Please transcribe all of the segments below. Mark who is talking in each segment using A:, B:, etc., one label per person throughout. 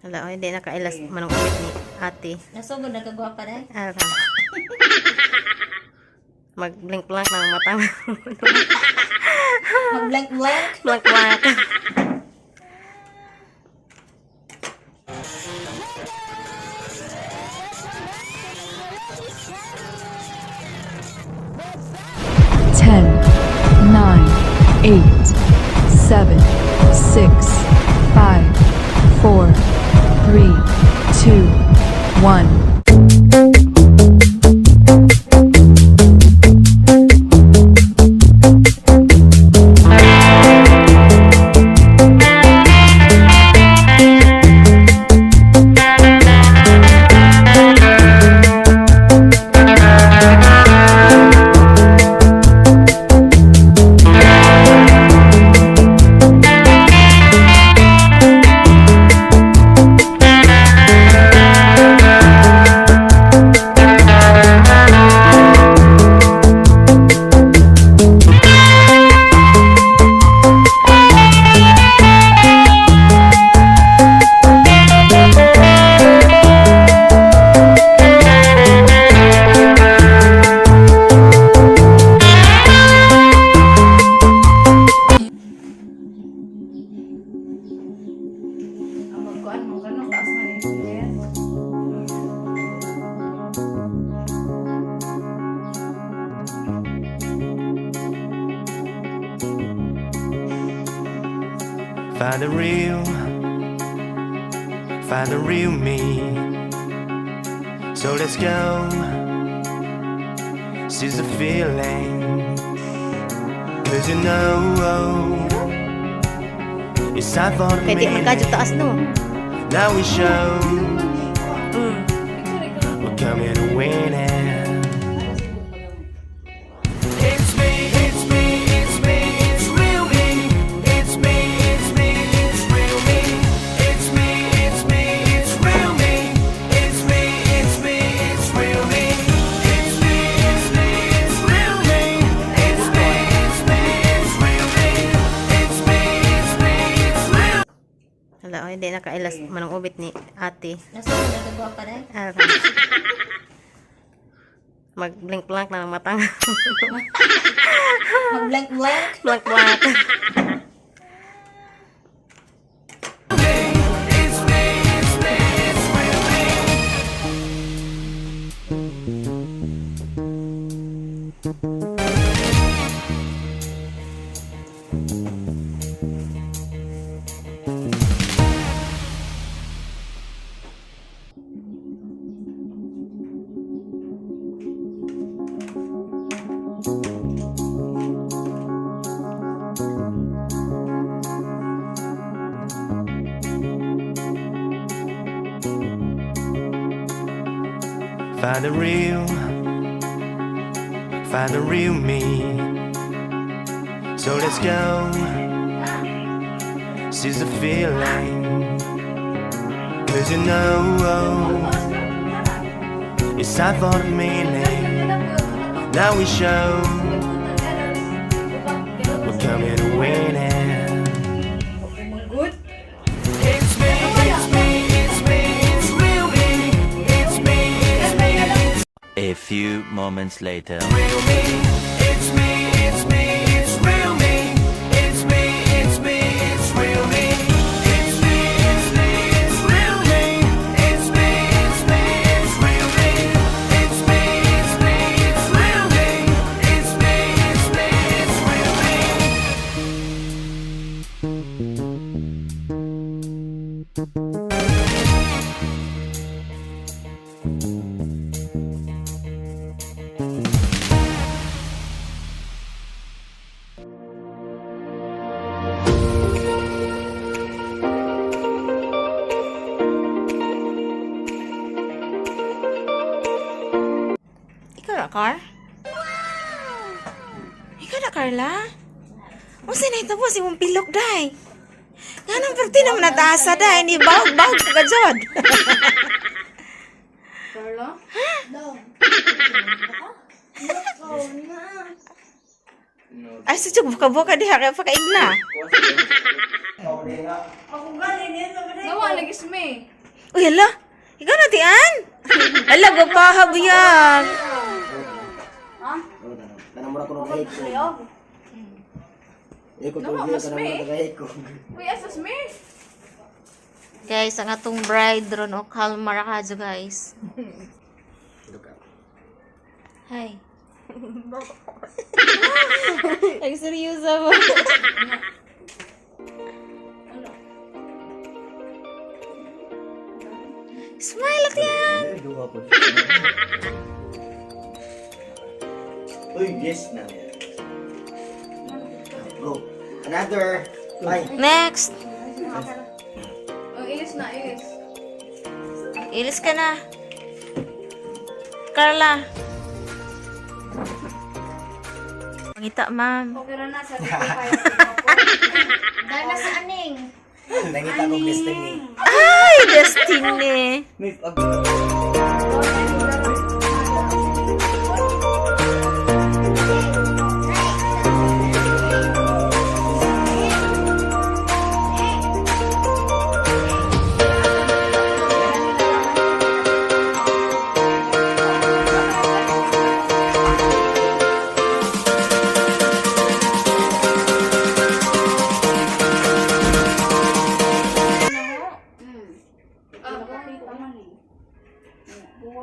A: Hala, oh, hindi nakailas manong ulit ni ate.
B: Nasugod na kagwapa na.
A: Ara. Mag-blink-blank ng matang.
B: Mag-blank-blank.
A: Blank-blank.
C: Ten, 9, 8, 7, 6, 5, 4, 3, 2, 1.
D: Find the real me. So let's go. Seize the feeling. 'Cause you know it's time for the
A: Kaya di man kadyo taas no.
D: Now we show we're coming to win it. It's me, it's me, it's me, it's real me. It's me, it's me, it's real me. It's me, it's me, it's real me. It's me, it's me, it's real me. It's me, it's me, it's real me. It's me, it's me, it's real me. It's me, it's me, it's real.
A: Hala, oh, hindi nakailas manong ubit ni ate.
B: Nasugod na kagwapa na.
A: Ara. Mag-blink-blank ng matang.
B: Mag-blank-blank.
A: Blank-blank.
D: It's me, it's me, it's real me. Find the real me. So let's go. Seize the feeling. 'Cause you know it's time for the meaning. Now we show we're coming to win it. It's me, it's me, it's me, it's real me. It's me, it's me, it's
E: A few moments later.
D: real me. It's me, it's me, it's real me. It's me, it's me, it's real me. It's me, it's me, it's real me. It's me, it's me, it's real me. It's me, it's me, it's real me. It's me, it's me, it's real
A: Ikaw na, Car? Ikaw na, Carla? O sinay ito po si mong pilok, day? Nga nang perti naman nataasa, day. Ni bawag-bawag ka jod.
B: Carla?
A: Ay, sutsug, buka-buka diha, kaya pakaig na.
B: Nawa lagi me.
A: Uy, hala. Ikaw na, Tian. Hala, gapahab yan.
F: Tanong mo na ko ng kahit ko. Iko to dia tanong mo na kahit ko.
A: Guys, ang atong bride ron o kalmar ka guys. Hi. Ay, seryoso mo. Smile at yan.
F: Uy, yes na. Go. Another. Bye.
A: Next.
B: Ilis na, ilis.
A: Ilis ka na. Carla. Pangita, ma'am.
B: Pero na sa Dahil na sa aning.
F: Nangita ko destiny.
A: Ay, destiny.
F: May pag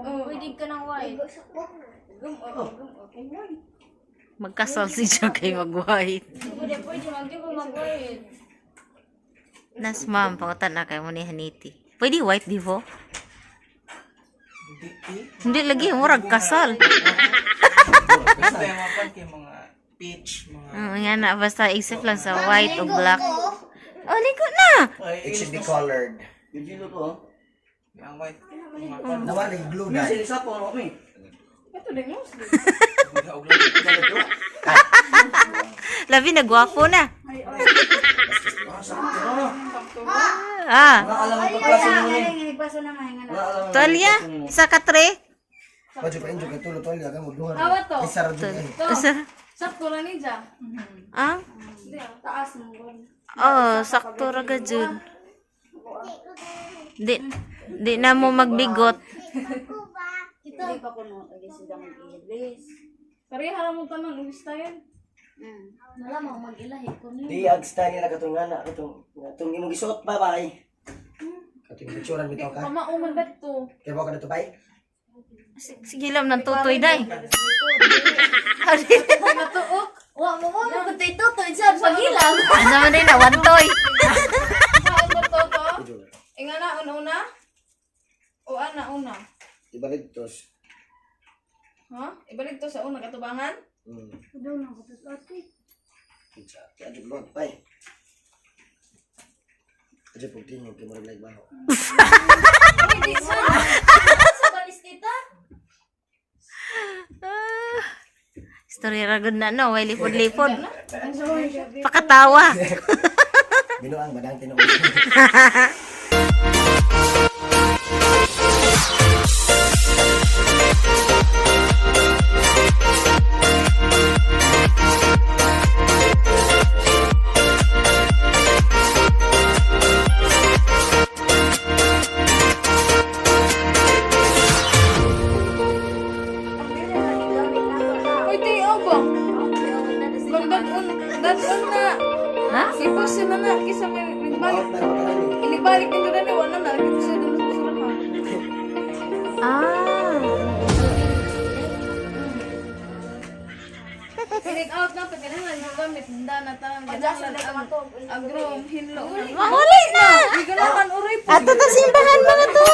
B: Pwede ka ng white.
A: Magkasal si siya kay mag-white.
B: Pwede, magdi ko mag-white.
A: Nas, ma'am, pangutan na kayo mo ni Haniti. Pwede white, di po? Hindi lagi, murag kasal.
G: Basta yung mga kay mga peach, mga...
A: Nga na, basta isip lang sa white o black. Oh, ligo na!
F: it should be colored.
G: Yung to, oh. Yung white. Mga
F: Nawala yung glue na.
G: isa po, ano kami?
A: Labi, nagwapo na. Ah,
G: Alam mo pa klase mo ni.
B: Nagpaso na nga nga.
A: Tolya, isa ka tre.
F: Pwede pa injo kay tulo tolya ka mo duha.
B: Awa to.
F: Isa ra jud ay.
A: Isa.
B: Sakto na ni Ja.
A: Ah?
B: Taas mo gon.
A: Oh, sakto ra ka jud. Di na mo magbigot.
B: Kita pa ko no sidang ilis. Pareha mo tanan ug style. Wala mo mag-ilahi ko ni.
F: Di ag style na katong ngana katong imong gisuot ba bay. Katong picturean bitaw ka.
B: Mauman ba to?
F: Kaya ba ka na to bay?
A: Sige lang ng tutoy day.
B: Natuok. Wa mo mo ko tito to sa pagilang.
A: Ano man din na wantoy.
B: Saan mo to? Ingana una. O ana una.
F: Ibalik tos.
B: Ha? Ibalik to sa una katubangan?
F: Daw na ko to ate. Kaya di ba bay. Aja pugti niyo kay mo like baho.
B: Pwede sa balis kita.
A: Story ra gud na no, way lipod-lipod. Pakatawa.
F: Binuang badang tinuod.
B: Pwede ba? Dadun na.
A: Ha?
B: Ipos na na kisa may balik.
F: Pero ka ni.
B: Ilibalik nito na ni wala na kasi dun sa surahan.
A: Ah.
B: Pinik out na pagkanahan yung gamit handa na tang ganahan ang groom hinlo.
A: Mahuli na.
B: Di ganahan uray po.
A: Ato ta simbahan mga to.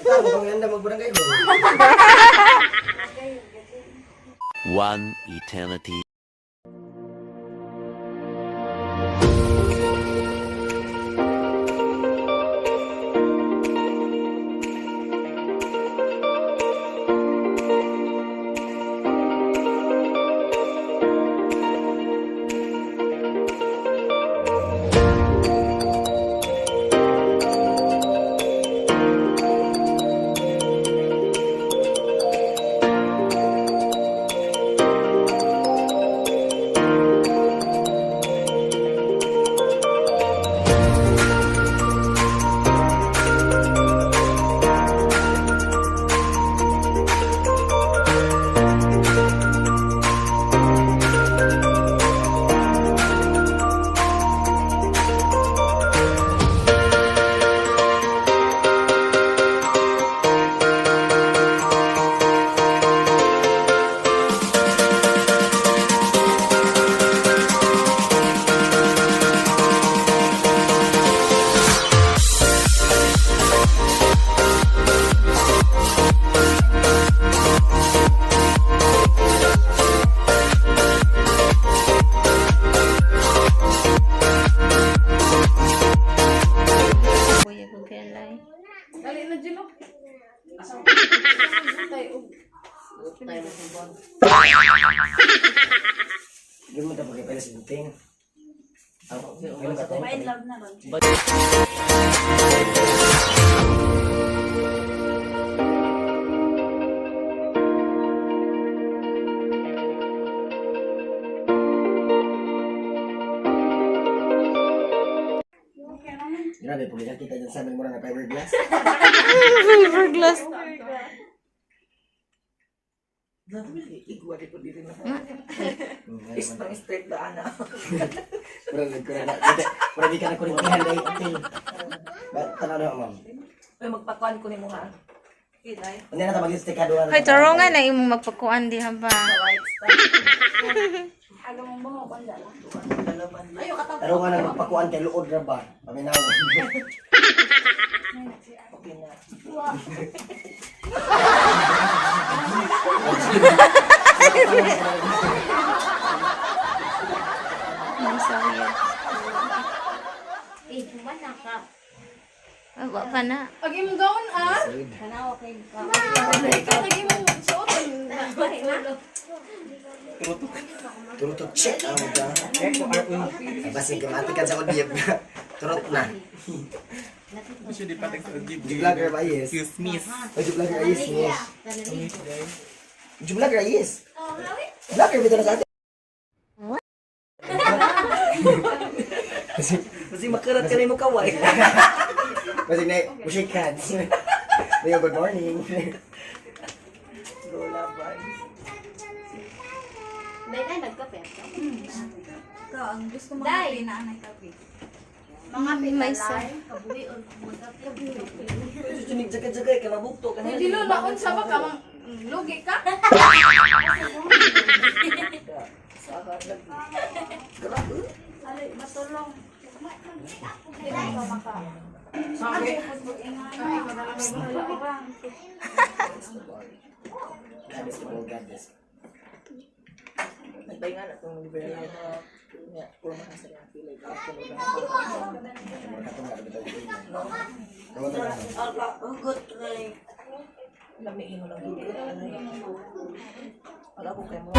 F: Tama kung yanda magbarangay mo.
E: One eternity.
F: Hindi mo tapos kaya sa buting. Ganun ka tayo.
B: May love na ron.
F: Grabe, pag nakita dyan sa amin mura na fiberglass.
A: Fiberglass.
G: Igwa di po dito na.
F: Pura
G: Isang straight daan na.
F: di ka na kurintihan na itil. Tanaw na, ma'am.
G: Ay, magpakuan ko ni mo ha. Kilay.
F: Hindi na tabagin sa tekaduan.
A: Hoy, tarungan na imong magpakuan di ha ba?
G: White star.
B: Aga mong buhok, wala lang.
G: Dalaman.
B: Ayaw ka
F: Pero nga nang magpakuan kay luod ra ba? Paminaw.
G: Okay na.
A: Ang sorry.
B: Eh, wala ka.
A: Wa pa na.
B: Agi mo gawon ah.
H: Kanawa kay ka.
B: Ikaw lagi mo suot.
F: Turutot check ang mga. Basi gramatikan sa kodiyab na. Turot na.
G: Gusto di patek sa jeep.
F: Vlogger ba yes?
G: Excuse me.
F: Vlogger yes. Vlogger yes. Vlogger bitaw na sa atin.
G: Kasi makarat ka na yung kaway.
F: Kasi na, shake hands. Leo, good morning.
G: Go laban.
H: Dahil tayo nagkape.
B: Ikaw, ang gusto mo
H: Day.
B: na anay kape.
H: Mga
A: May
H: pinalay, kabuhi o magkape.
G: Susunig jaga-jaga ka mabukto ka na.
B: Hindi lo na unsa ba ka mang lugi ka? Alay, matulong. Hindi ka maka.
G: Sabi.
B: Ay, madala may bahala orang.
F: Goddess, oh goddess.
G: Nagtay nga na itong nivela na niya. Puro mahasa niya. Pilay ka.
F: Mga katunga, bitaw ko. Kamu tayo.
G: Ala, ugot ray. Lamiin mo lang. Wala ko kayo mo.